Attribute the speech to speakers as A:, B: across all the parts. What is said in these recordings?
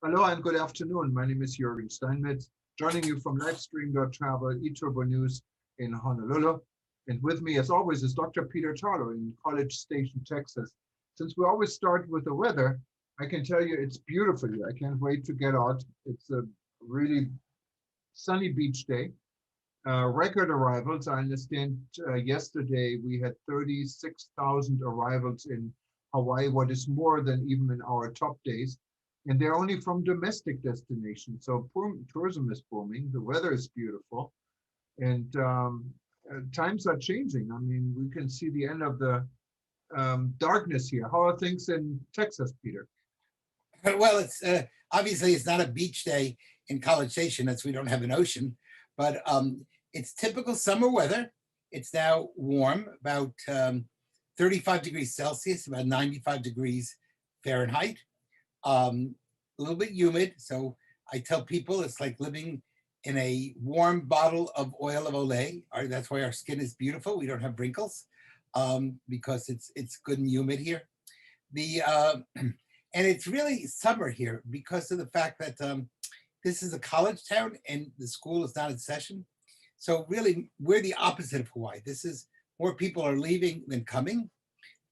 A: Hello and good afternoon. My name is Jürgen Steinmetz, joining you from Livestream.travel, eTurbo News in Honolulu. And with me, as always, is Dr. Peter Tarlo in College Station, Texas. Since we always start with the weather, I can tell you it's beautiful here. I can't wait to get out. It's a really sunny beach day. Record arrivals. I understand yesterday we had 36,000 arrivals in Hawaii, what is more than even in our top days. And they're only from domestic destinations. So tourism is booming. The weather is beautiful. And times are changing. I mean, we can see the end of the darkness here. How are things in Texas, Peter?
B: Well, it's obviously it's not a beach day in College Station, as we don't have an ocean, but it's typical summer weather. It's now warm, about 35 degrees Celsius, about 95 degrees Fahrenheit. A little bit humid, so I tell people it's like living in a warm bottle of oil of Olay. That's why our skin is beautiful. We don't have wrinkles because it's good and humid here. The and it's really summer here because of the fact that this is a college town and the school is not in session. So really, we're the opposite of Hawaii. This is more people are leaving than coming.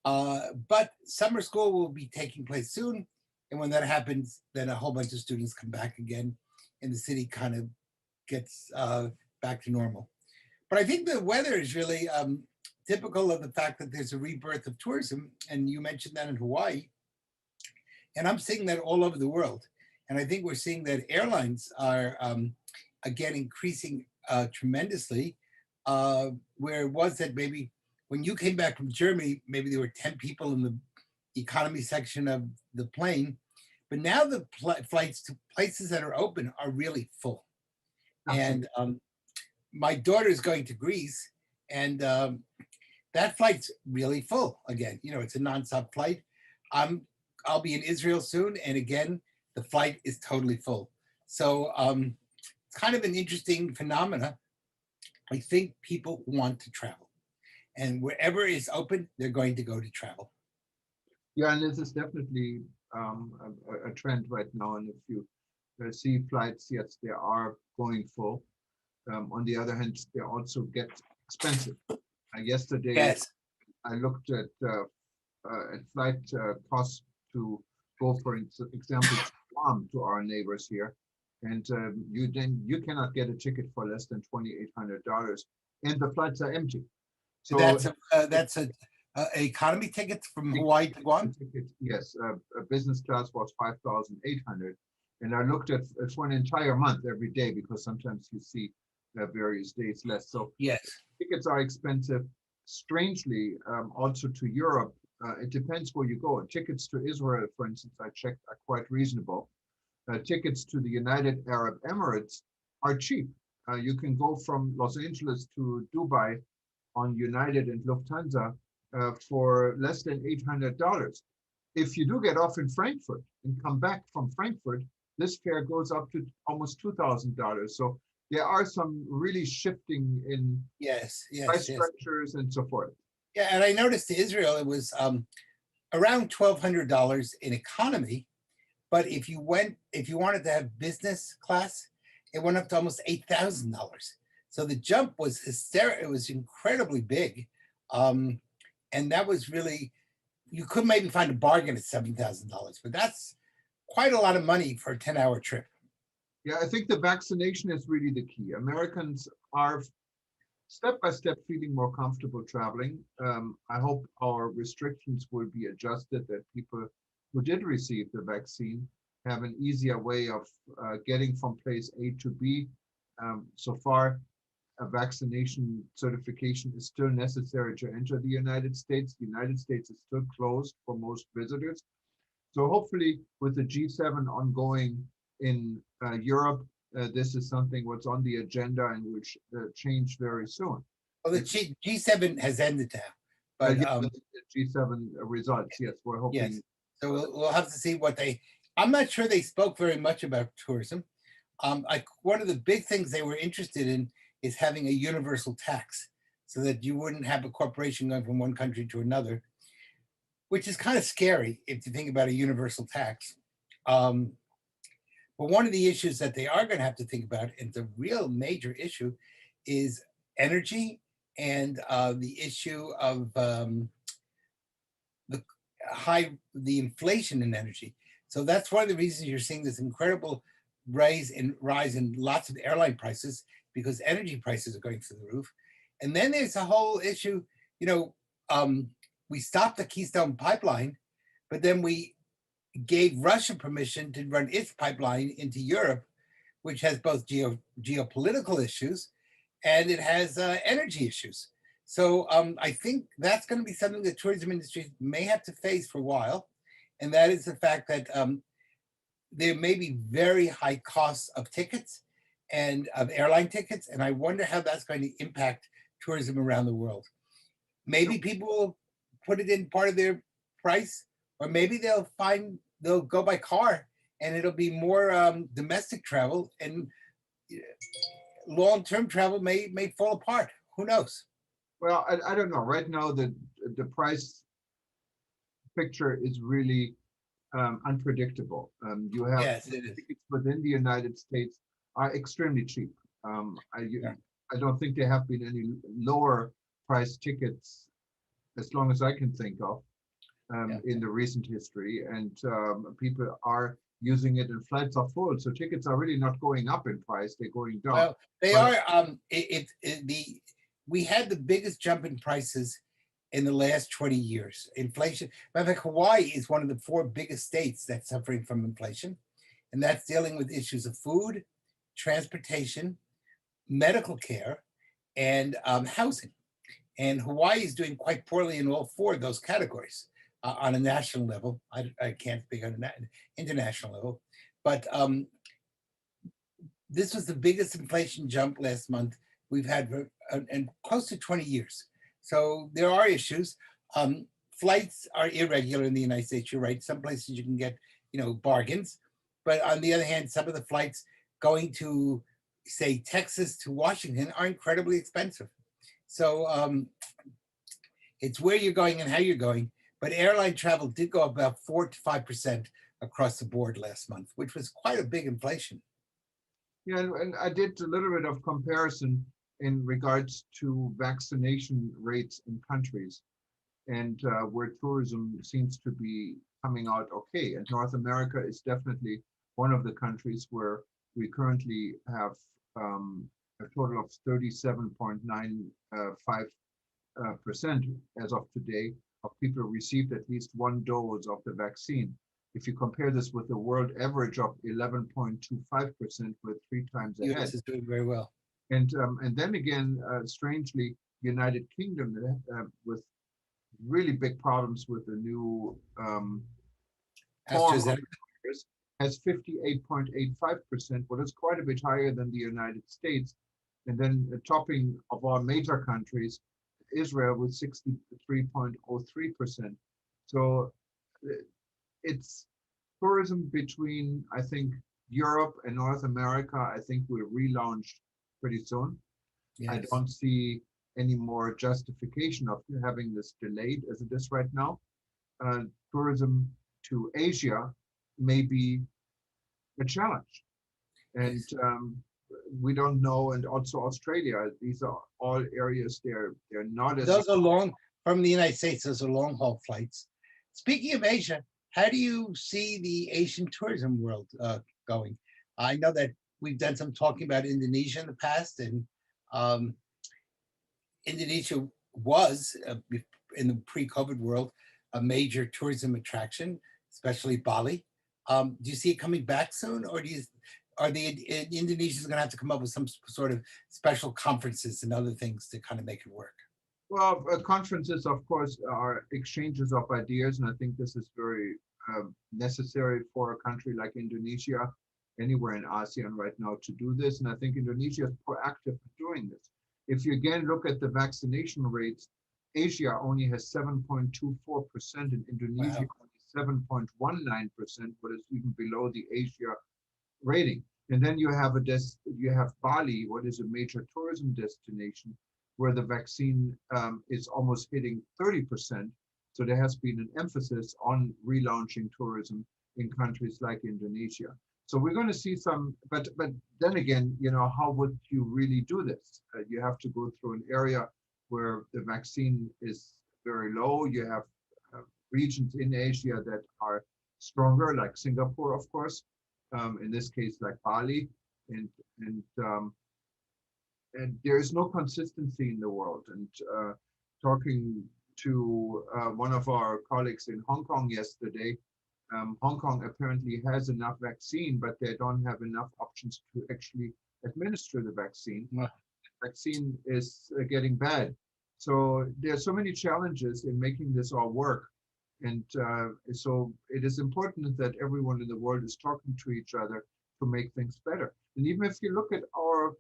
B: But summer school will be taking place soon. And when that happens, then a whole bunch of students come back again and the city kind of gets back to normal. But I think the weather is really typical of the fact that there's a rebirth of tourism. And you mentioned that in Hawaii. And I'm seeing that all over the world. And I think we're seeing that airlines are, again, increasing tremendously, where it was that maybe when you came back from Germany, maybe there were 10 people in the economy section of the plane. But now the flights to places that are open are really full. And my daughter is going to Greece, and that flight's really full again. You know, it's a nonstop flight. I'll be in Israel soon, and again, the flight is totally full. So it's kind of an interesting phenomena. I think people want to travel, and wherever is open, they're going to go to travel.
A: Yeah, and this is definitely a trend right now. And if you see flights, yes, they are going full. On the other hand, they also get expensive. Yesterday,
B: Yes.
A: I looked at flight costs to go, for example, to Guam, to our neighbors here, and you cannot get a ticket for less than $2,800, and the flights are empty. So
B: That's a economy ticket from Hawaii to Guam.
A: ticket, yes, a business class was 5,800, and I looked at for an entire month every day because sometimes you see various days less. So
B: Yes.
A: tickets are expensive. Strangely, also to Europe, it depends where you go. Tickets to Israel, for instance, I checked, are quite reasonable. Tickets to the United Arab Emirates are cheap. You can go from Los Angeles to Dubai on United and Lufthansa for less than $800. If you do get off in Frankfurt and come back from Frankfurt, this fare goes up to almost $2,000. So there are some really shifting in
B: Yes.
A: price
B: Yes.
A: structures and so forth.
B: Yeah, and I noticed to Israel it was around $1,200 in economy, but if you wanted to have business class, it went up to almost $8,000. So the jump was hysterical. It was incredibly big, and that was really, you could maybe find a bargain at $7,000, but that's quite a lot of money for a 10-hour trip.
A: Yeah, I think the vaccination is really the key. Americans are step by step feeling more comfortable traveling. I hope our restrictions will be adjusted, that people who did receive the vaccine have an easier way of getting from place A to B. So far, a vaccination certification is still necessary to enter the United States. The United States is still closed for most visitors. So hopefully with the G7 ongoing in Europe, this is something what's on the agenda and will change very soon.
B: Well, the G7 has ended now, but
A: Yeah, the G7 results, yes, we're hoping.
B: yes. So we'll have to see what I'm not sure they spoke very much about tourism. One of the big things they were interested in is having a universal tax so that you wouldn't have a corporation going from one country to another, which is kind of scary if you think about a universal tax. But one of the issues that they are going to have to think about, and the real major issue, is energy and the issue of the the inflation in energy. So that's one of the reasons you're seeing this incredible rise in lots of airline prices, because energy prices are going through the roof. And then there's a whole issue, you know, we stopped the Keystone pipeline, but then we gave Russia permission to run its pipeline into Europe, which has both geopolitical issues and it has energy issues. So I think that's going to be something the tourism industry may have to face for a while. And that is the fact that there may be very high costs of tickets and of airline tickets. And I wonder how that's going to impact tourism around the world. Maybe people will put it in part of their price, or maybe they'll go by car and it'll be more domestic travel, and long-term travel may fall apart. Who knows?
A: Well, I don't know. Right now, the price picture is really unpredictable. You have
B: Yes, it is.
A: tickets within the United States are extremely cheap.
B: Yeah.
A: I don't think there have been any lower price tickets as long as I can think of
B: Yeah.
A: in the recent history, and people are using it, and flights are full. So tickets are really not going up in price; they're going down.
B: Well, they
A: But
B: are. We had the biggest jump in prices in the last 20 years. Inflation. Matter of fact, Hawaii is one of the four biggest states that's suffering from inflation, and that's dealing with issues of food, transportation, medical care, and housing. And Hawaii is doing quite poorly in all four of those categories on a national level. I can't speak on an international level, but this was the biggest inflation jump last month we've had in close to 20 years. So there are issues. Flights are irregular in the United States. You're right. Some places you can get, bargains, but on the other hand, some of the flights going to, say, Texas to Washington are incredibly expensive. So it's where you're going and how you're going. But airline travel did go up about 4 to 5% across the board last month, which was quite a big inflation.
A: yeah, and I did a little bit of comparison in regards to vaccination rates in countries, and where tourism seems to be coming out okay. And North America is definitely one of the countries where we currently have a total of 37.95% as of today of people received at least one dose of the vaccine. If you compare this with the world average of 11.25%, we're 3 times ahead.
B: US is doing very well.
A: And then again, strangely, United Kingdom with really big problems with the new form of the virus has 58.85%, what is quite a bit higher than the United States. And then topping of our major countries, Israel with 63.03%. So it's tourism between, I think, Europe and North America, I think will relaunch pretty soon.
B: Yes.
A: I don't see any more justification of having this delayed as it is right now. Tourism to Asia may be a challenge. And
B: Yes.
A: We don't know, and also Australia, these are all areas they're not as
B: Those are long, from the United States, those are long haul flights. Speaking of Asia, how do you see the Asian tourism world going? I know that we've done some talking about Indonesia in the past, and Indonesia was, in the pre-COVID world, a major tourism attraction, especially Bali. Do you see it coming back soon, or are the Indonesians going to have to come up with some sort of special conferences and other things to kind of make it work?
A: Well, conferences, of course, are exchanges of ideas, and I think this is very necessary for a country like Indonesia, anywhere in ASEAN right now, to do this. And I think Indonesia is proactive in doing this. If you again look at the vaccination rates, Asia only has 7.24%, and Indonesia only 7.19%, what is even below the Asia rating. And then you have Bali, what is a major tourism destination, where the vaccine is almost hitting 30%. So there has been an emphasis on relaunching tourism in countries like Indonesia. So we're going to see some, but then again, you know, how would you really do this? You have to go through an area where the vaccine is very low. You have regions in Asia that are stronger, like Singapore, of course. In this case, like Bali, and and um, and there is no consistency in the world. And talking to one of our colleagues in Hong Kong yesterday, Hong Kong apparently has enough vaccine, but they don't have enough options to actually administer the vaccine.
B: Well,
A: Vaccine is getting bad. So there are so many challenges in making this all work. And so it is important that everyone in the world is talking to each other to make things better. And even if you look at our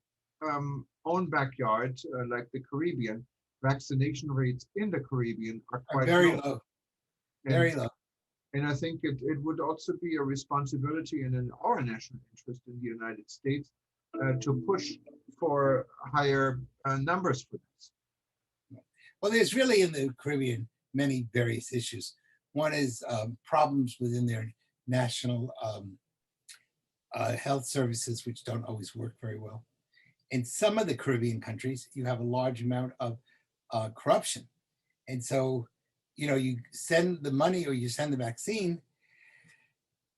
A: own backyard, like the Caribbean, vaccination rates in the Caribbean are
B: are
A: quite
B: very
A: low.
B: low,
A: And
B: very low.
A: and I think it would also be a responsibility and in our national interest in the United States to push for higher numbers for this.
B: Well, there's really in the Caribbean many various issues. One is problems within their national health services, which don't always work very well. In some of the Caribbean countries, you have a large amount of corruption. And so, you know, you send the money or you send the vaccine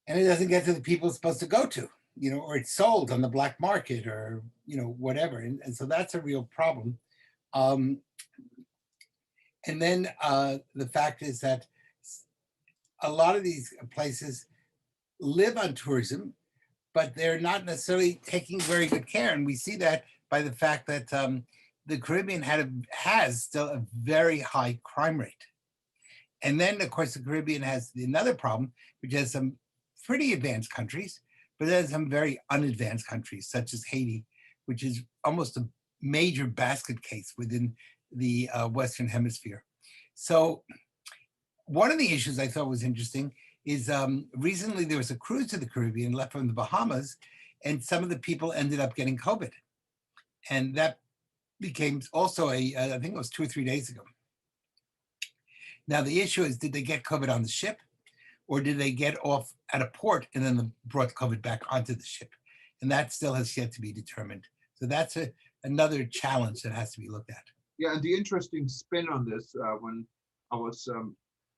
B: and it doesn't get to the people it's supposed to go to, you know, or it's sold on the black market or, you know, whatever. And so that's a real problem. Um, and then the fact is that a lot of these places live on tourism, but they're not necessarily taking very good care. And we see that by the fact that the Caribbean has still a very high crime rate. And then, of course, the Caribbean has another problem, which has some pretty advanced countries, but then some very unadvanced countries, such as Haiti, which is almost a major basket case within the Western Hemisphere. So one of the issues I thought was interesting is recently there was a cruise to the Caribbean left from the Bahamas, and some of the people ended up getting COVID. And that became also I think it was 2 or 3 days ago. Now, the issue is, did they get COVID on the ship or did they get off at a port and then brought COVID back onto the ship? And that still has yet to be determined. So that's another challenge that has to be looked at.
A: Yeah, and the interesting spin on this, when I was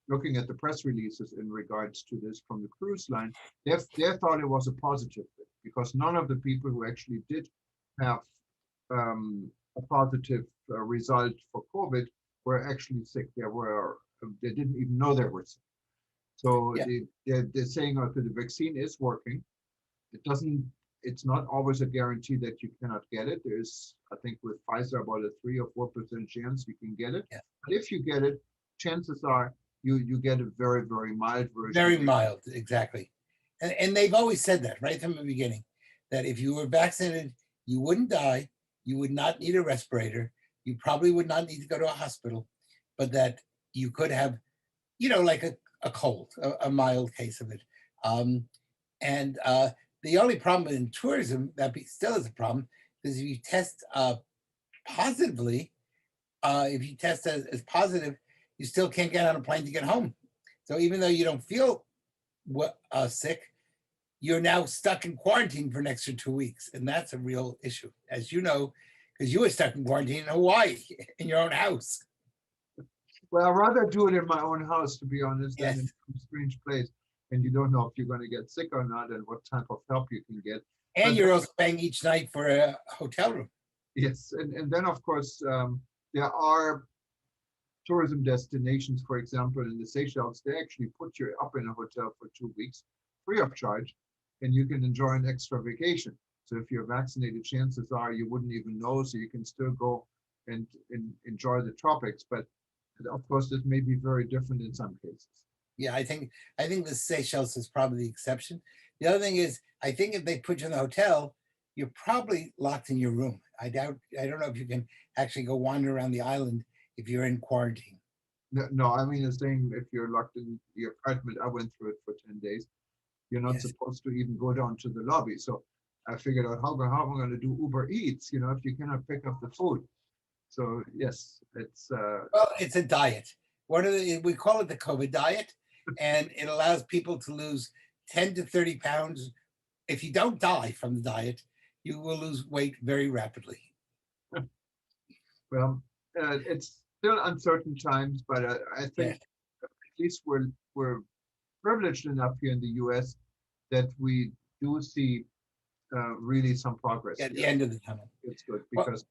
A: looking at the press releases in regards to this from the cruise line, they thought it was a positive thing because none of the people who actually did have a positive result for COVID were actually sick. They didn't even know they were sick. So
B: Yeah.
A: they're saying, okay, the vaccine is working. It's not always a guarantee that you cannot get it. There's, I think with Pfizer, about a 3 or 4% chance you can get it.
B: Yeah.
A: But if you get it, chances are you get a very, very mild version.
B: Very mild, exactly. And they've always said that right from the beginning, that if you were vaccinated, you wouldn't die, you would not need a respirator, you probably would not need to go to a hospital, but that you could have, you know, like a cold, a mild case of it. And the only problem in tourism that still is a problem is if you test positively, if you test as positive, you still can't get on a plane to get home. So even though you don't feel sick, you're now stuck in quarantine for an extra 2 weeks. And that's a real issue, as you know, because you were stuck in quarantine in Hawaii in your own house.
A: Well, I'd rather do it in my own house, to be honest,
B: Yes.
A: than in some strange place. And you don't know if you're going to get sick or not and what type of help you can get.
B: And
A: But
B: you're also paying each night for a hotel room.
A: yes, and then of course there are tourism destinations, for example, in the Seychelles. They actually put you up in a hotel for 2 weeks, free of charge, and you can enjoy an extra vacation. So if you're vaccinated, chances are you wouldn't even know, so you can still go and enjoy the tropics. But of course, this may be very different in some cases.
B: Yeah, I think the Seychelles is probably the exception. The other thing is, I think if they put you in the hotel, you're probably locked in your room. I don't know if you can actually go wander around the island if you're in quarantine.
A: No, I mean, it's saying if you're locked in the apartment, I went through it for 10 days. You're not
B: Yes.
A: supposed to even go down to the lobby. So I figured out how am I going to do Uber Eats, you know, if you cannot pick up the food. So yes, it's
B: Well, it's a diet. We call it the COVID diet, and it allows people to lose 10 to 30 pounds if you don't die from the diet, you will lose weight very rapidly.
A: Well, it's still uncertain times, but I think
B: Yeah,
A: at least we're privileged enough here in the U.S. that we do see really some progress
B: at the
A: here.
B: end of the tunnel.
A: It's good
B: Well,
A: because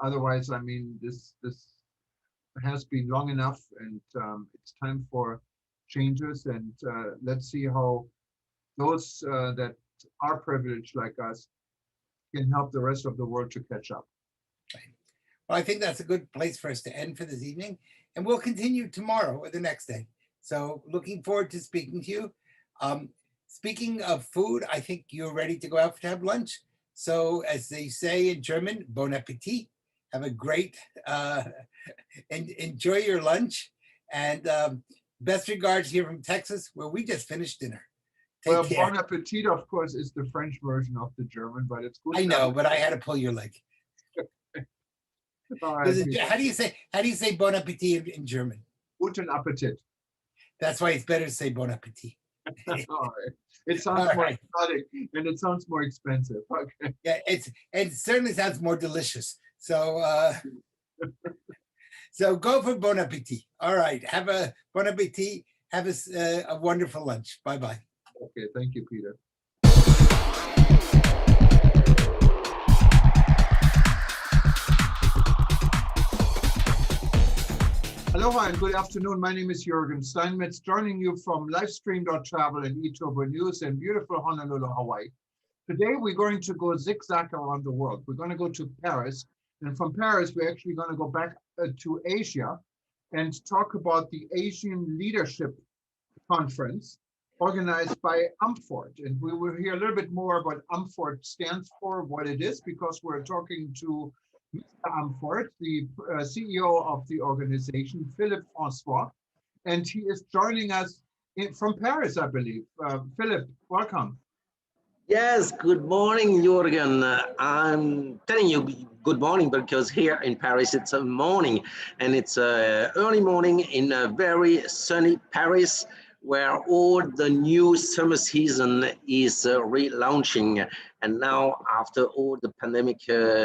A: otherwise, I mean, this has been long enough, and it's time for changes. And let's see how those that are privileged like us can help the rest of the world to catch up.
B: well, I think that's a good place for us to end for this evening, and we'll continue tomorrow or the next day. So looking forward to speaking to you. Um, Speaking of food, I think you're ready to go out to have lunch. So as they say in German, bon appetit. Have a great, and enjoy your lunch. And best regards here from Texas, where we just finished dinner. Take
A: Well,
B: care.
A: bon appetit, of course, is the French version of the German, but it's good.
B: I know, but I had to pull your leg.
A: All right,
B: How do you say bon appetit in German?
A: guten Appetit.
B: That's why it's better to say bon appetit.
A: All right. It sounds
B: All
A: more
B: right.
A: exotic and it sounds more expensive. Okay.
B: Yeah, it certainly sounds more delicious. So so go for bon appetit. All right. Have a bon appetit. Have a wonderful lunch. Bye-bye.
A: Okay. Thank you, Peter. Aloha and good afternoon. My name is Jürgen Steinmetz, joining you from livestream.travel and eTurbo News in beautiful Honolulu, Hawaii. Today, we're going to go zigzag around the world. We're going to go to Paris. And from Paris, we're actually going to go back to Asia and talk about the Asian Leadership Conference organized by Amforht. And we will hear a little bit more about Amforht stands for, what it is, because we're talking to Mr. Amforht, the CEO of the organization, Philippe Francoise, and he is joining us from Paris, I believe. Philippe, welcome.
C: Yes, good morning, Jürgen. I'm telling you good morning because here in Paris it's a morning, and it's early morning in a very sunny Paris, where all the new summer season is relaunching. And now, after all the pandemic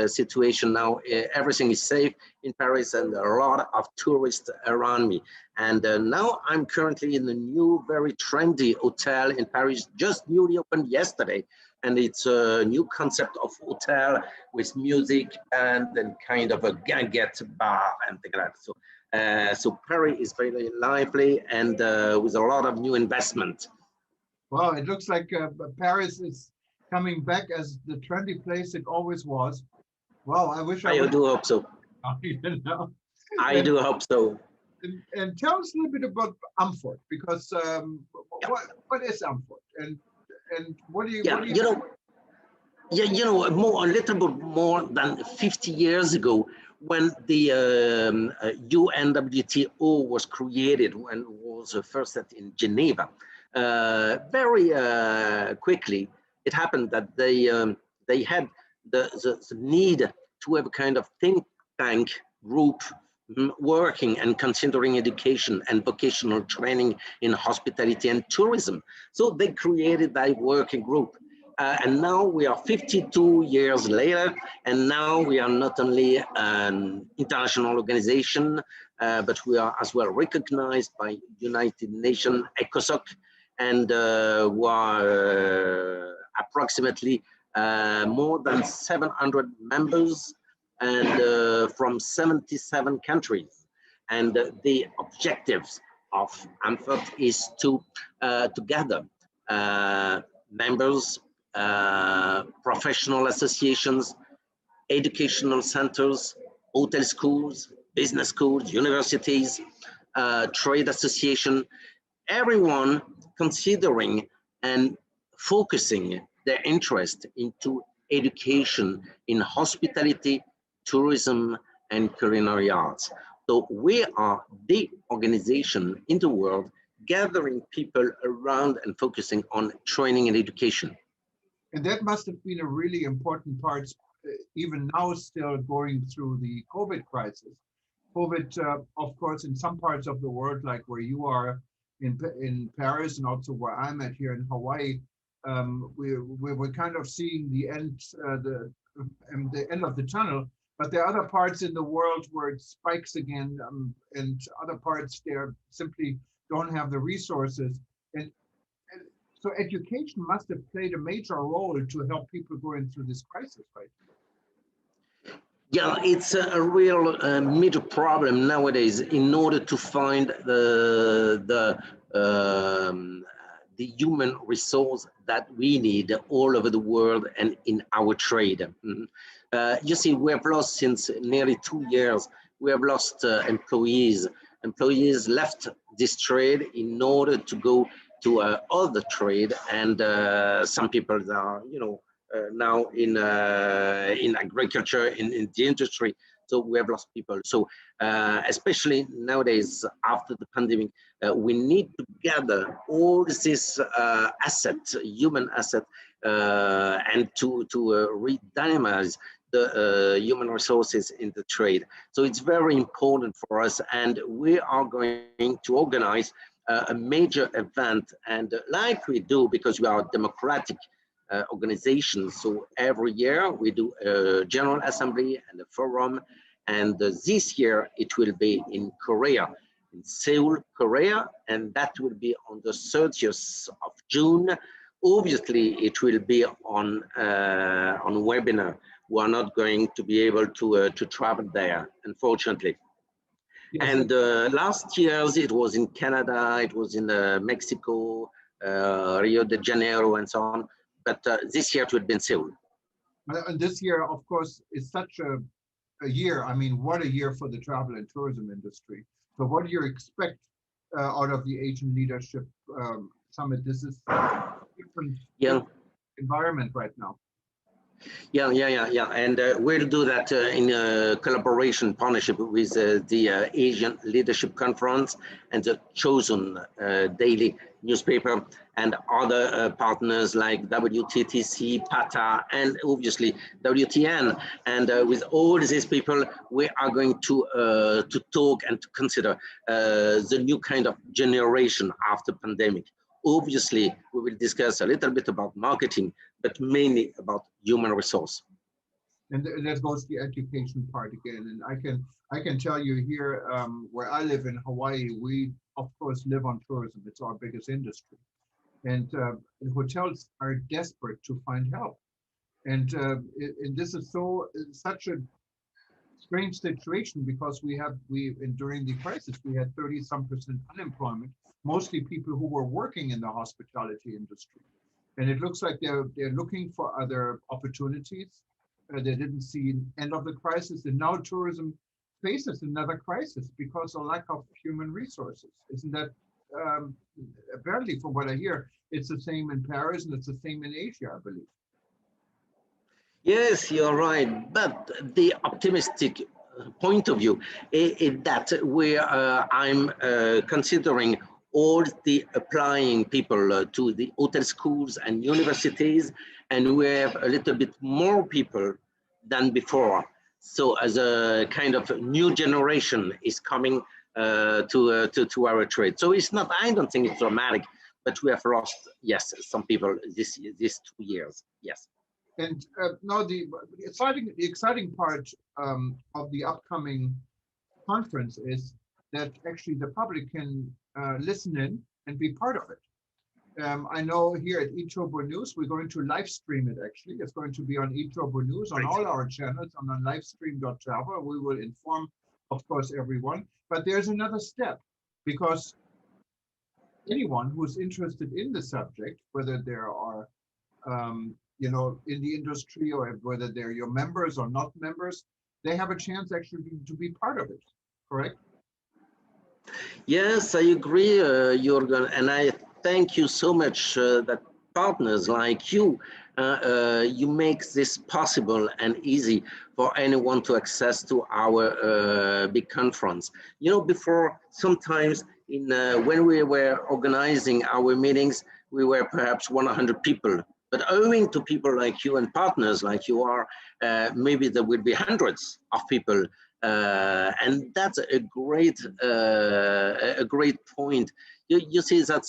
C: situation, now everything is safe in Paris and a lot of tourists around me. And now I'm currently in the new, very trendy hotel in Paris, just newly opened yesterday. And it's a new concept of hotel with music and then kind of a gadget bar and things like that. So Paris is very lively and with a lot of new investment.
A: Wow, it looks like Paris is coming back as the trendy place it always was. Wow, I wish I
C: I
A: would.
C: do hope so.
A: You know?
C: I do hope so.
A: And tell us a little bit about Amforht, because what is Amforht, and what do you?
C: Yeah,
A: What do you
C: you know, yeah, you know, a little bit more than 50 years ago, when the UNWTO was created, when it was first set in Geneva, very quickly it happened that they had the need to have a kind of think tank group working and considering education and vocational training in hospitality and tourism. So they created that working group. And now we are 52 years later, and now we are not only an international organization, but we are as well recognized by United Nations, ECOSOC, and we are approximately more than 700 members and from 77 countries. And the objectives of Amforht is to gather members, professional associations, educational centers, hotel schools, business schools, universities, trade association, everyone considering and focusing their interest into education in hospitality, tourism, and culinary arts. So we are the organization in the world gathering people around and focusing on training and education.
A: And that must have been a really important part, even now still going through the COVID crisis. COVID, of course, in some parts of the world, like where you are in Paris and also where I'm at here in Hawaii, we're kind of seeing the end of the tunnel. But there are other parts in the world where it spikes again, and other parts there simply don't have the resources. And so education must have played a major role to help people going through this crisis, right?
C: Yeah, it's a real major problem nowadays. In order to find the human resource that we need all over the world and in our trade. You see, we have lost since nearly 2 years. We have lost employees. Employees left this trade in order to go to other trade, and some people are, now in agriculture, in the industry. So we have lost people. So especially nowadays after the pandemic, we need to gather all this human asset, and to redynamize the human resources in the trade. So it's very important for us, and we are going to organize a major event, and like we do, because we are a democratic organization. So every year we do a general assembly and a forum, and this year it will be in Korea, in Seoul, Korea, and that will be on the 30th of June. Obviously, it will be on webinar. We are not going to be able to travel there, unfortunately.
A: Yes.
C: And last year's it was in Canada, it was in Mexico, Rio de Janeiro, and so on. But this year it will be in Seoul.
A: And this year, of course, is such a year. I mean, what a year for the travel and tourism industry. So what do you expect out of the Asian Leadership Summit? This is a different environment right now.
C: Yeah. And we'll do that in a collaboration partnership with the Asian Leadership Conference and the Chosen Daily newspaper and other partners like WTTC, PATA, and obviously WTN. And with all these people, we are going to talk and to consider the new kind of generation after pandemic. Obviously, we will discuss a little bit about marketing, but mainly about human resource.
A: And that goes the education part again. And I can tell you here, where I live in Hawaii, we of course live on tourism. It's our biggest industry, and hotels are desperate to find help. And this is such a strange situation, because during the crisis we had 30-some% unemployment, mostly people who were working in the hospitality industry. And it looks like they're looking for other opportunities. They didn't see an end of the crisis, and now tourism faces another crisis because of lack of human resources. Isn't that apparently, from what I hear, it's the same in Paris and it's the same in Asia, I believe.
C: Yes, you're right. But the optimistic point of view is that I'm considering all the applying people to the hotel schools and universities, and we have a little bit more people than before. So as a kind of new generation is coming to our trade. So it's not, I don't think it's dramatic, but we have lost, yes, some people these 2 years, yes.
A: And now the exciting part of the upcoming conference is that actually the public can listen in and be part of it. I know here at eTurbo News, we're going to live stream it actually. It's going to be on eTurbo News, on all our channels, and on livestream.travel. We will inform, of course, everyone. But there's another step, because anyone who's interested in the subject, whether there are in the industry, or whether they're your members or not members, they have a chance actually to be part of it, correct?
C: Yes, I agree, Jürgen, and I thank you so much that partners like you, you make this possible and easy for anyone to access to our big conference. Before, sometimes when we were organizing our meetings, we were perhaps 100 people. But owing to people like you and partners like you are, maybe there will be hundreds of people, and that's a great point. You see that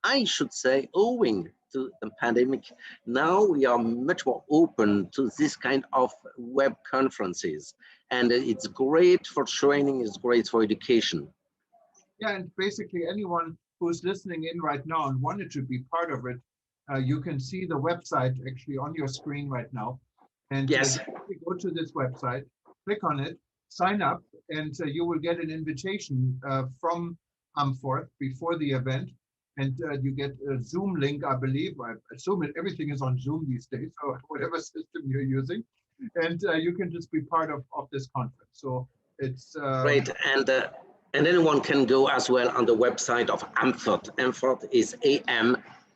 C: I should say, owing to the pandemic. Now we are much more open to this kind of web conferences, and it's great for training, it's great for education.
A: Yeah, and basically anyone who's listening in right now and wanted to be part of it, you can see the website actually on your screen right now. And
C: Yes.
A: you go to this website, click on it, sign up, and you will get an invitation from Amforht before the event. And you get a Zoom link, I believe. I assume everything is on Zoom these days, or whatever system you're using. And you can just be part of this conference. So it's
C: Great. And anyone can go as well on the website of Amforht. Amforht is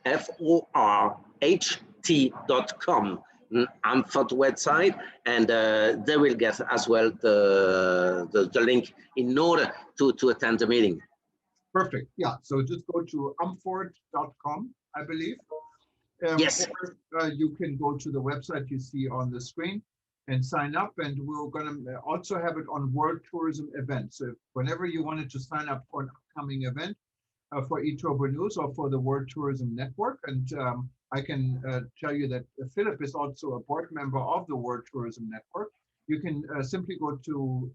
C: AMFORHT.com. Amforht website, and they will get as well the link in order to attend the meeting.
A: Perfect. Yeah. So just go to amforht.com, I believe.
C: Yes.
A: Or you can go to the website you see on the screen and sign up. And we're going to also have it on World Tourism events. So whenever you wanted to sign up for an upcoming event for eTurbo News or for the World Tourism Network, and I can tell you that Philippe is also a board member of the World Tourism Network. You can simply go to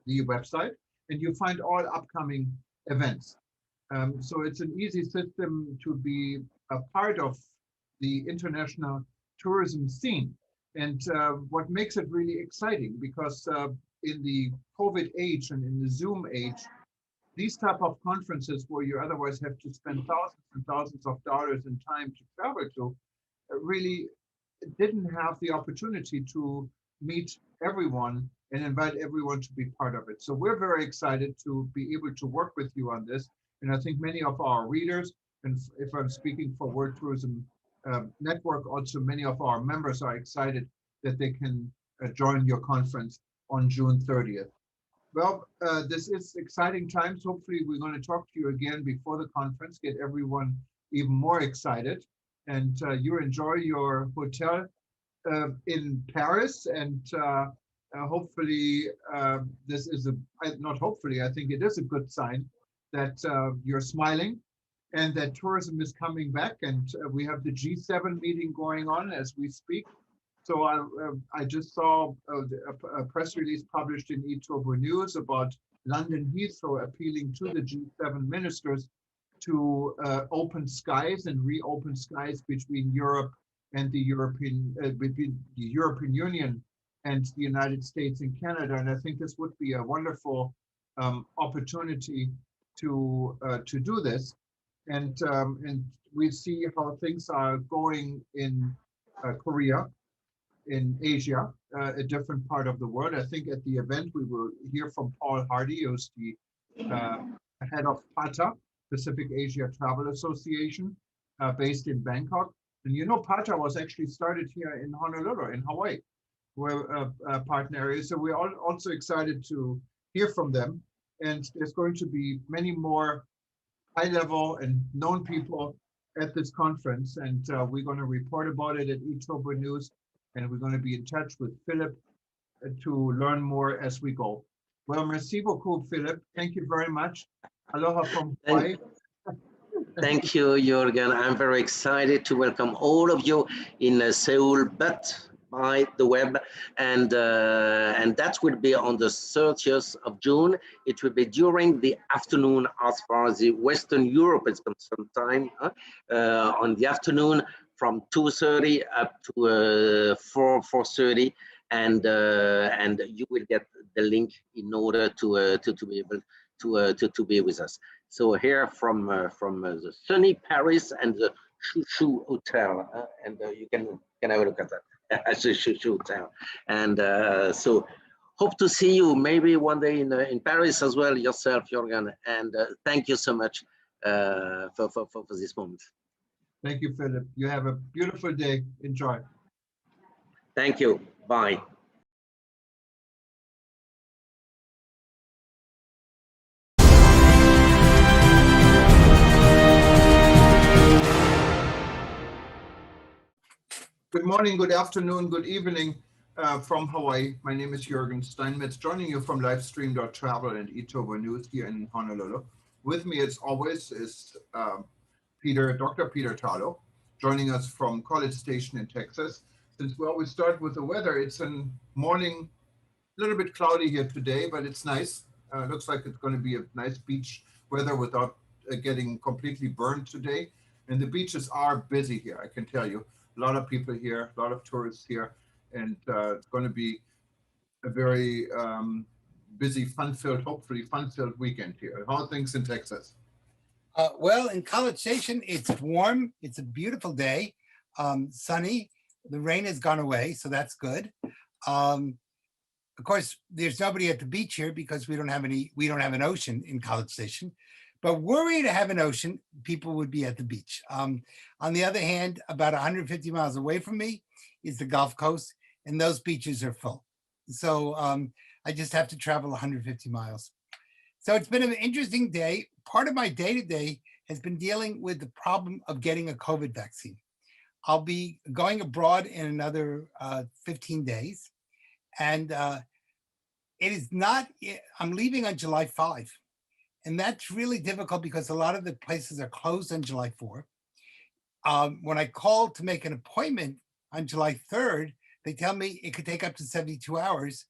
A: the website, and you find all upcoming events. So it's an easy system to be a part of the international tourism scene. And what makes it really exciting, because in the COVID age and in the Zoom age, these type of conferences where you otherwise have to spend thousands and thousands of dollars in time to travel to, really didn't have the opportunity to meet everyone and invite everyone to be part of it. So we're very excited to be able to work with you on this. And I think many of our readers, and if I'm speaking for World Tourism Network, also many of our members are excited that they can join your conference on June 30th. Well, this is exciting times. Hopefully we're going to talk to you again before the conference, get everyone even more excited. And you enjoy your hotel in Paris, and hopefully this is not hopefully, I think it is a good sign that you're smiling and that tourism is coming back. And we have the G7 meeting going on as we speak. So I just saw a press release published in eTurbo News about London Heathrow appealing to the G7 ministers to open skies and reopen skies between Europe and between the European Union and the United States and Canada. And I think this would be a wonderful opportunity to do this. And we see how things are going in Korea, in Asia, a different part of the world. I think at the event we will hear from Paul Hardy, who's the head of PATA, Pacific Asia Travel Association, based in Bangkok. And you know, PATA was actually started here in Honolulu, in Hawaii, where a partner area. So we're also excited to hear from them. And there's going to be many more high-level and known people at this conference. And we're going to report about it at eTurbo News. And we're going to be in touch with Philippe to learn more as we go. Well, merci beaucoup, Philippe. Thank you very much. Aloha from Hawaii.
C: Thank you, Jürgen. I'm very excited to welcome all of you in Seoul, but by the web. And that will be on the 30th of June. It will be during the afternoon as far as the Western Europe is concerned, time on the afternoon from 2:30 up to 4:30, and you will get the link in order to be able to be with us. So here from the sunny Paris and the Chouchou Hotel, and you can have a look at that at the Chouchou Hotel. And so hope to see you maybe one day in Paris as well yourself, Jürgen. And thank you so much for this moment.
A: Thank you, Philippe. You have a beautiful day. Enjoy.
C: Thank you. Bye.
A: Good morning, good afternoon, good evening from Hawaii. My name is Jürgen Steinmetz, joining you from livestream.travel and eTurbo News here in Honolulu. With me, as always, is Dr. Peter Tarlow, joining us from College Station in Texas. Since we always start with the weather, it's a morning, a little bit cloudy here today, but it's nice. Looks like it's going to be a nice beach weather without getting completely burned today. And the beaches are busy here, I can tell you. A lot of people here, a lot of tourists here, and it's going to be a very busy, fun-filled, hopefully fun-filled weekend here. How are things in Texas?
B: Well, in College Station, it's warm. It's a beautiful day, sunny. The rain has gone away, so that's good. Of course, there's nobody at the beach here because we don't have an ocean in College Station. But were we to have an ocean, people would be at the beach. On the other hand, about 150 miles away from me is the Gulf Coast, and those beaches are full. So I just have to travel 150 miles. So it's been an interesting day. Part of my day-to-day has been dealing with the problem of getting a COVID vaccine. I'll be going abroad in another 15 days. And it is not, I'm leaving on July 5. And that's really difficult because a lot of the places are closed on July 4. When I called to make an appointment on July 3rd, they tell me it could take up to 72 hours,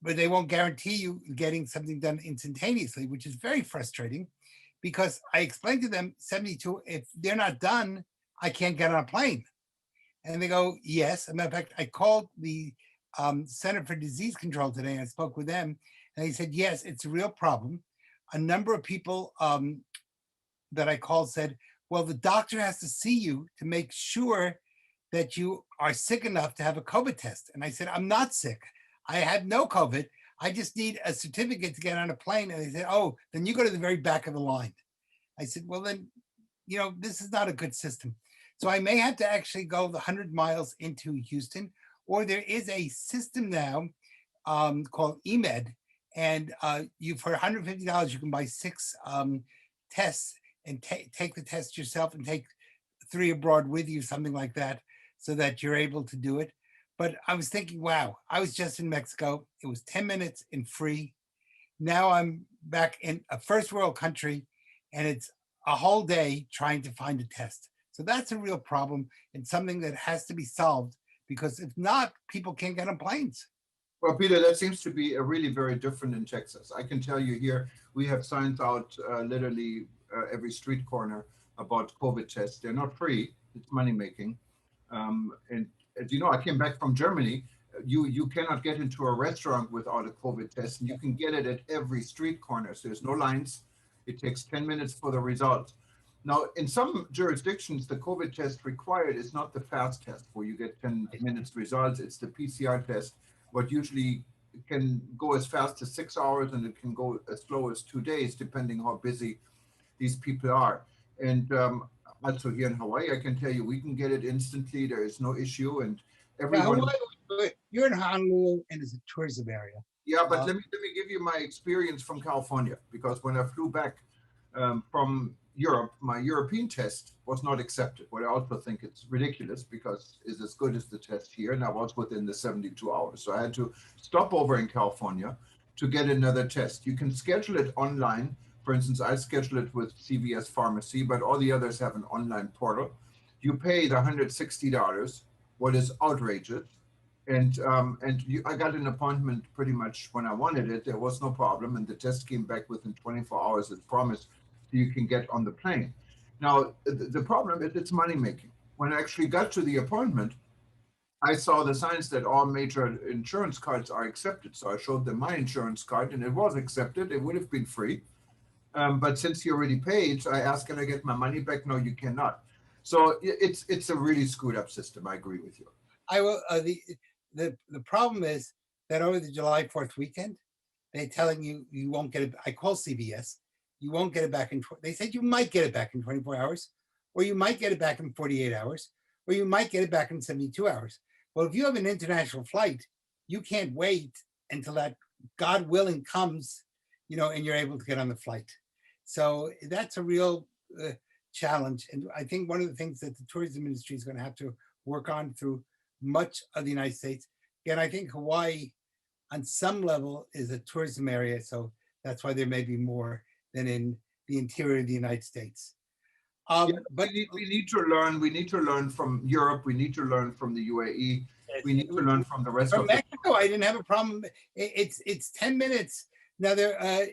B: but they won't guarantee you getting something done instantaneously, which is very frustrating because I explained to them 72, if they're not done, I can't get on a plane. And they go, yes. As a matter of fact, I called the Center for Disease Control today and I spoke with them and they said, yes, it's a real problem. A number of people that I called said, well, the doctor has to see you to make sure that you are sick enough to have a COVID test. And I said, I'm not sick. I had no COVID. I just need a certificate to get on a plane. And they said, oh, then you go to the very back of the line. I said, well, then, this is not a good system. So I may have to actually go the 100 miles into Houston, or there is a system now called eMed. And for $150, you can buy 6 tests and take the test yourself and take 3 abroad with you, something like that, so that you're able to do it. But I was thinking, wow, I was just in Mexico. It was 10 minutes and free. Now I'm back in a first world country and it's a whole day trying to find a test. So that's a real problem and something that has to be solved because if not, people can't get on planes.
A: Well, Peter, that seems to be a really very different in Texas. I can tell you here, we have signs out literally every street corner about COVID tests. They're not free, it's money making. And as you know, I came back from Germany. You cannot get into a restaurant without a COVID test, and you can get it at every street corner. So there's no lines. It takes 10 minutes for the result. Now, in some jurisdictions, the COVID test required is not the fast test where you get 10 minutes results. It's the PCR test, what usually can go as fast as 6 hours and it can go as slow as 2 days, depending how busy these people are. And also here in Hawaii, I can tell you, we can get it instantly. There is no issue. And everyone.
B: Hawaii, you're in Honolulu and it's a tourism area.
A: Yeah, but let me give you my experience from California, because when I flew back from Europe, my European test was not accepted. What I also think it's ridiculous because it's as good as the test here, and I was within the 72 hours. So I had to stop over in California to get another test. You can schedule it online. For instance, I schedule it with CVS Pharmacy, but all the others have an online portal. You pay the $160, what is outrageous. And I got an appointment pretty much when I wanted it. There was no problem, and the test came back within 24 hours as promised. So you can get on the plane. Now, the problem is it's money making. When I actually got to the appointment, I saw the signs that all major insurance cards are accepted. So I showed them my insurance card, and it was accepted. It would have been free. But since you already paid, I asked, can I get my money back? No, you cannot. So it's a really screwed up system. I agree with you.
B: I will. The problem is that over the July 4th weekend, they're telling you won't get it. I call CVS. You won't get it back in. They said you might get it back in 24 hours, or you might get it back in 48 hours, or you might get it back in 72 hours. Well, if you have an international flight, you can't wait until that, God willing, comes, and you're able to get on the flight. So that's a real challenge. And I think one of the things that the tourism industry is going to have to work on through much of the United States. Again, I think Hawaii on some level is a tourism area. So that's why there may be more than in the interior of the United States.
A: Yeah,
B: But
A: we need to learn. We need to learn from Europe. We need to learn from the UAE. We need to learn from the rest
B: from
A: of the.
B: Mexico, I didn't have a problem. It's 10 minutes now. There, and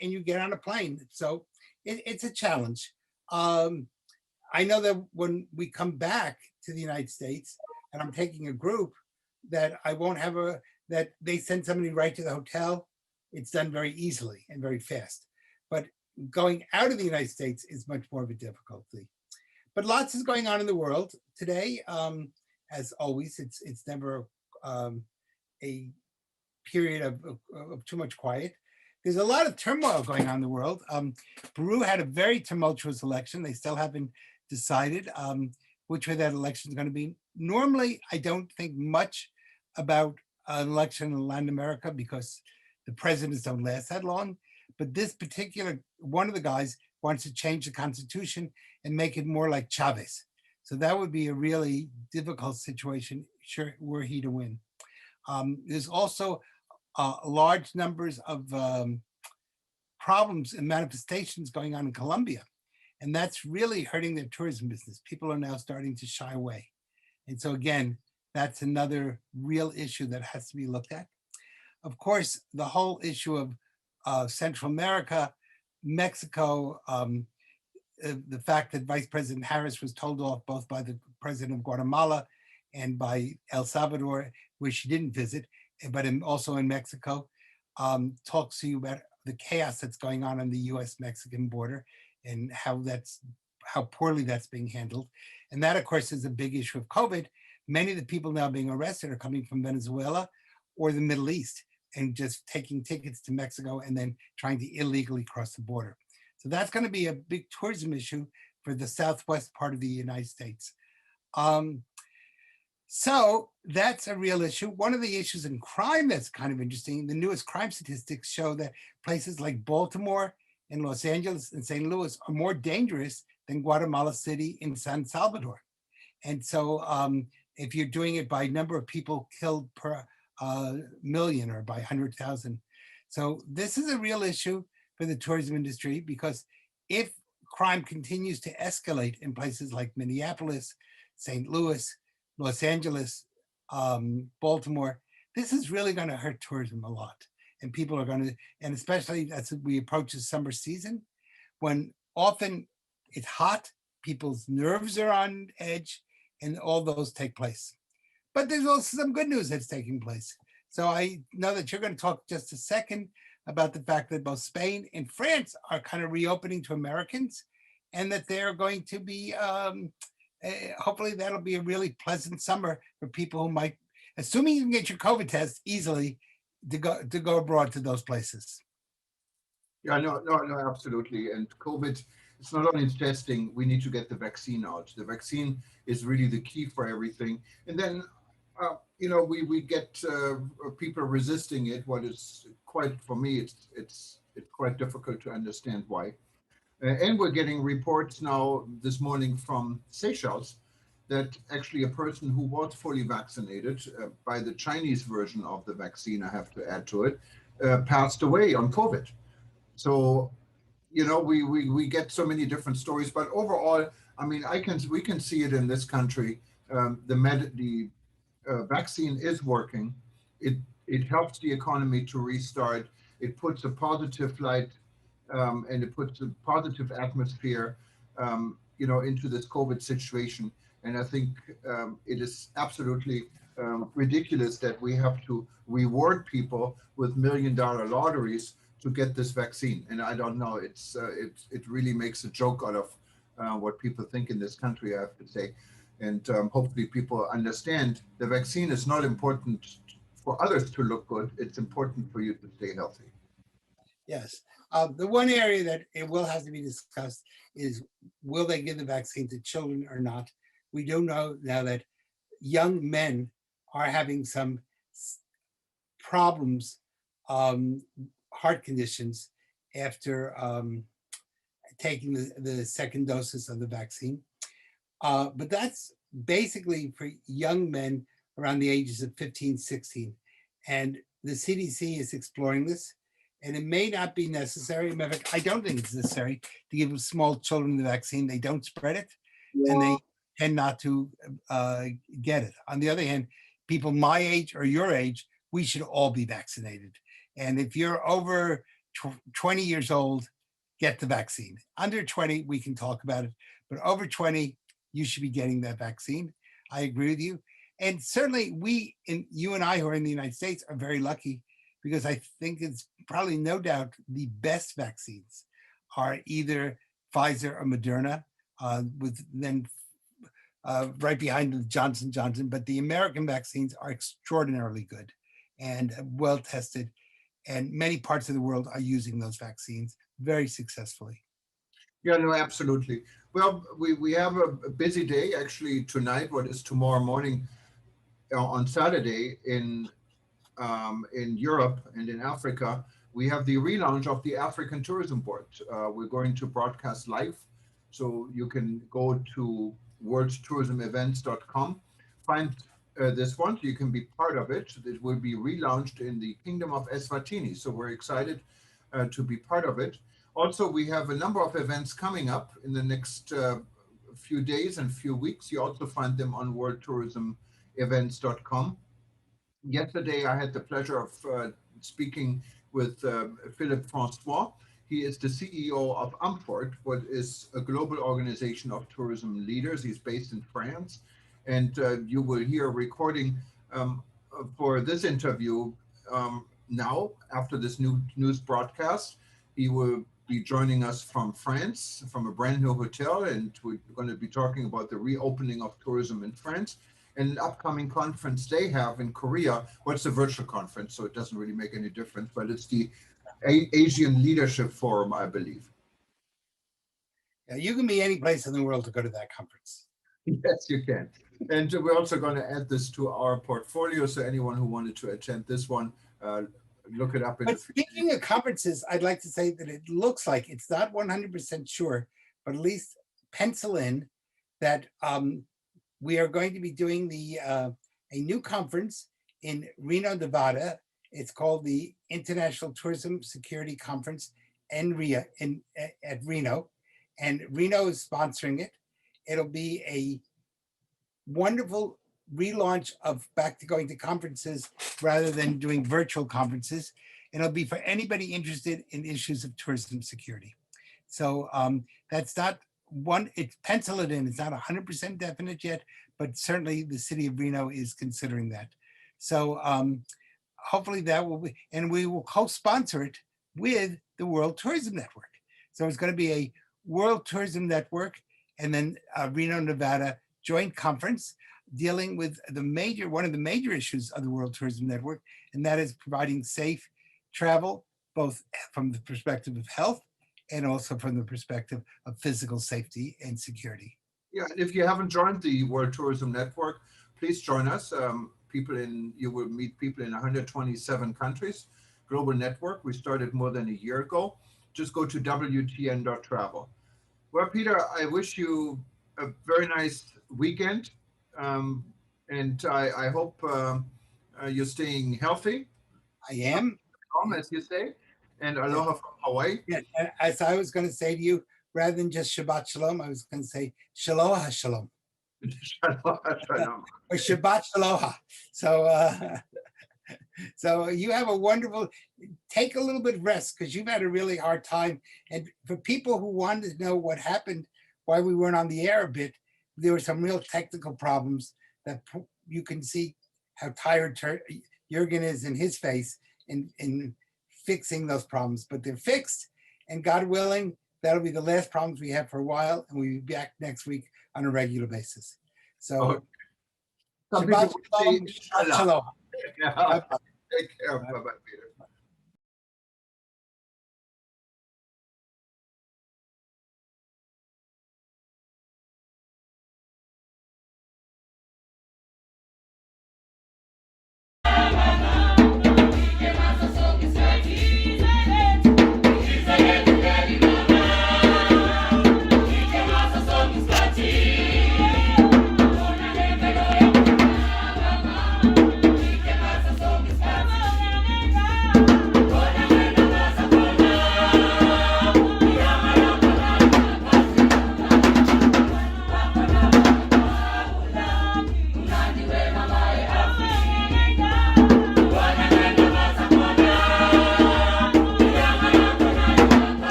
B: you get on a plane, so it's a challenge. I know that when we come back to the United States, and I'm taking a group, that I won't have that they send somebody right to the hotel. It's done very easily and very fast. But going out of the United States is much more of a difficulty. But lots is going on in the world today. As always, it's never a period of too much quiet. There's a lot of turmoil going on in the world. Peru had a very tumultuous election. They still haven't decided which way that election is going to be. Normally, I don't think much about an election in Latin America because the presidents don't last that long. But this particular, one of the guys wants to change the constitution and make it more like Chavez. So that would be a really difficult situation were he to win. There's also large numbers of problems and manifestations going on in Colombia. And that's really hurting their tourism business. People are now starting to shy away. And so again, that's another real issue that has to be looked at. Of course, the whole issue of Central America, Mexico, the fact that Vice President Harris was told off both by the president of Guatemala and by El Salvador, where she didn't visit, but also in Mexico, talks to you about the chaos that's going on the US-Mexican border and how poorly that's being handled. And that, of course, is a big issue of COVID. Many of the people now being arrested are coming from Venezuela or the Middle East and just taking tickets to Mexico and then trying to illegally cross the border. So that's going to be a big tourism issue for the southwest part of the United States. So that's a real issue. One of the issues in crime that's kind of interesting, the newest crime statistics show that places like Baltimore and Los Angeles and St. Louis are more dangerous than Guatemala City and San Salvador. And so if you're doing it by number of people killed per million or by 100,000. So this is a real issue for the tourism industry, because if crime continues to escalate in places like Minneapolis, St. Louis, Los Angeles, Baltimore, this is really going to hurt tourism a lot. And people are going to, and especially as we approach the summer season, when often it's hot, people's nerves are on edge, and all those take place. But there's also some good news that's taking place. So I know that you're going to talk just a second about the fact that both Spain and France are kind of reopening to Americans, and that they're going to be, hopefully that'll be a really pleasant summer for people who might, assuming you can get your COVID test easily, to go abroad to those places.
A: Yeah, no, absolutely. And COVID, it's not only testing, we need to get the vaccine out. The vaccine is really the key for everything. And then, we get people resisting it. What is quite, for me, it's quite difficult to understand why. And we're getting reports now this morning from Seychelles that actually a person who was fully vaccinated by the Chinese version of the vaccine, I have to add to it, passed away on COVID. So, we get so many different stories, but overall, I mean, we can see it in this country. The vaccine is working. It helps the economy to restart. It puts a positive light and it puts a positive atmosphere, into this COVID situation. And I think it is absolutely ridiculous that we have to reward people with $1 million lotteries to get this vaccine. And I don't know, it really makes a joke out of what people think in this country, I have to say. And hopefully people understand the vaccine is not important for others to look good. It's important for you to stay healthy.
B: Yes. The one area that it will have to be discussed is, will they give the vaccine to children or not? We do know now that young men are having some problems, heart conditions, after taking the second doses of the vaccine. But that's basically for young men around the ages of 15, 16. And the CDC is exploring this. And it may not be necessary. Matter of fact, I don't think it's necessary to give small children the vaccine. They don't spread it, and they tend not to get it. On the other hand, people my age or your age, we should all be vaccinated. And if you're over 20 years old, get the vaccine. Under 20, we can talk about it, but over 20, you should be getting that vaccine. I agree with you. And certainly you and I who are in the United States are very lucky, because I think it's probably no doubt the best vaccines are either Pfizer or Moderna, with then right behind the Johnson & Johnson, but the American vaccines are extraordinarily good and well tested, and many parts of the world are using those vaccines very successfully.
A: Yeah, no, absolutely. Well, we have a busy day actually tonight, what is tomorrow morning, on Saturday in Europe and in Africa. We have the relaunch of the African Tourism Board. We're going to broadcast live, so you can go to worldtourismevents.com, find this one, you can be part of it. It will be relaunched in the Kingdom of Eswatini, so we're excited to be part of it. Also, we have a number of events coming up in the next few days and few weeks. You also find them on worldtourismevents.com. Yesterday, I had the pleasure of speaking with Philippe Francoise. He is the CEO of Amforht, what is a global organization of tourism leaders. He's based in France. And you will hear a recording for this interview now, after this news broadcast. He will be joining us from France, from a brand new hotel, and we're going to be talking about the reopening of tourism in France and an upcoming conference they have in Korea. Well, it's a virtual conference, so it doesn't really make any difference, but it's the Asian Leadership Forum, I believe.
B: Yeah, you can be any place in the world to go to that conference.
A: Yes, you can. And we're also going to add this to our portfolio, so anyone who wanted to attend this one, look it up.
B: But speaking of conferences, I'd like to say that it looks like, it's not 100% sure, but at least pencil in that we are going to be doing a new conference in Reno, Nevada. It's called the International Tourism Security Conference at Reno, and Reno is sponsoring it. It'll be a wonderful relaunch of back to going to conferences rather than doing virtual conferences. And it'll be for anybody interested in issues of tourism security. So that's not one, it's pencil it in. It's not 100% definite yet, but certainly the city of Reno is considering that. So hopefully that will be, and we will co-sponsor it with the World Tourism Network. So it's going to be a World Tourism Network and then Reno, Nevada joint conference dealing with one of the major issues of the World Tourism Network, and that is providing safe travel, both from the perspective of health and also from the perspective of physical safety and security.
A: Yeah, and if you haven't joined the World Tourism Network, please join us. You will meet people in 127 countries, global network. We started more than a year ago. Just go to wtn.travel. Well, Peter, I wish you a very nice weekend. And I hope you're staying healthy.
B: I am.
A: As you say, and aloha from Hawaii.
B: Yeah, as I was going to say to you, rather than just Shabbat Shalom, I was going to say Shaloha Shalom. Or Shabbat Shaloha. So you have a wonderful, take a little bit of rest because you've had a really hard time. And for people who wanted to know what happened, why we weren't on the air a bit, there were some real technical problems that you can see how tired Jürgen is in his face in fixing those problems, but they're fixed, and God willing, that'll be the last problems we have for a while, and we'll be back next week on a regular basis. So,
A: Shabbat Shalom.
B: Shalom.
A: Yeah. Take care. Bye-bye, Peter.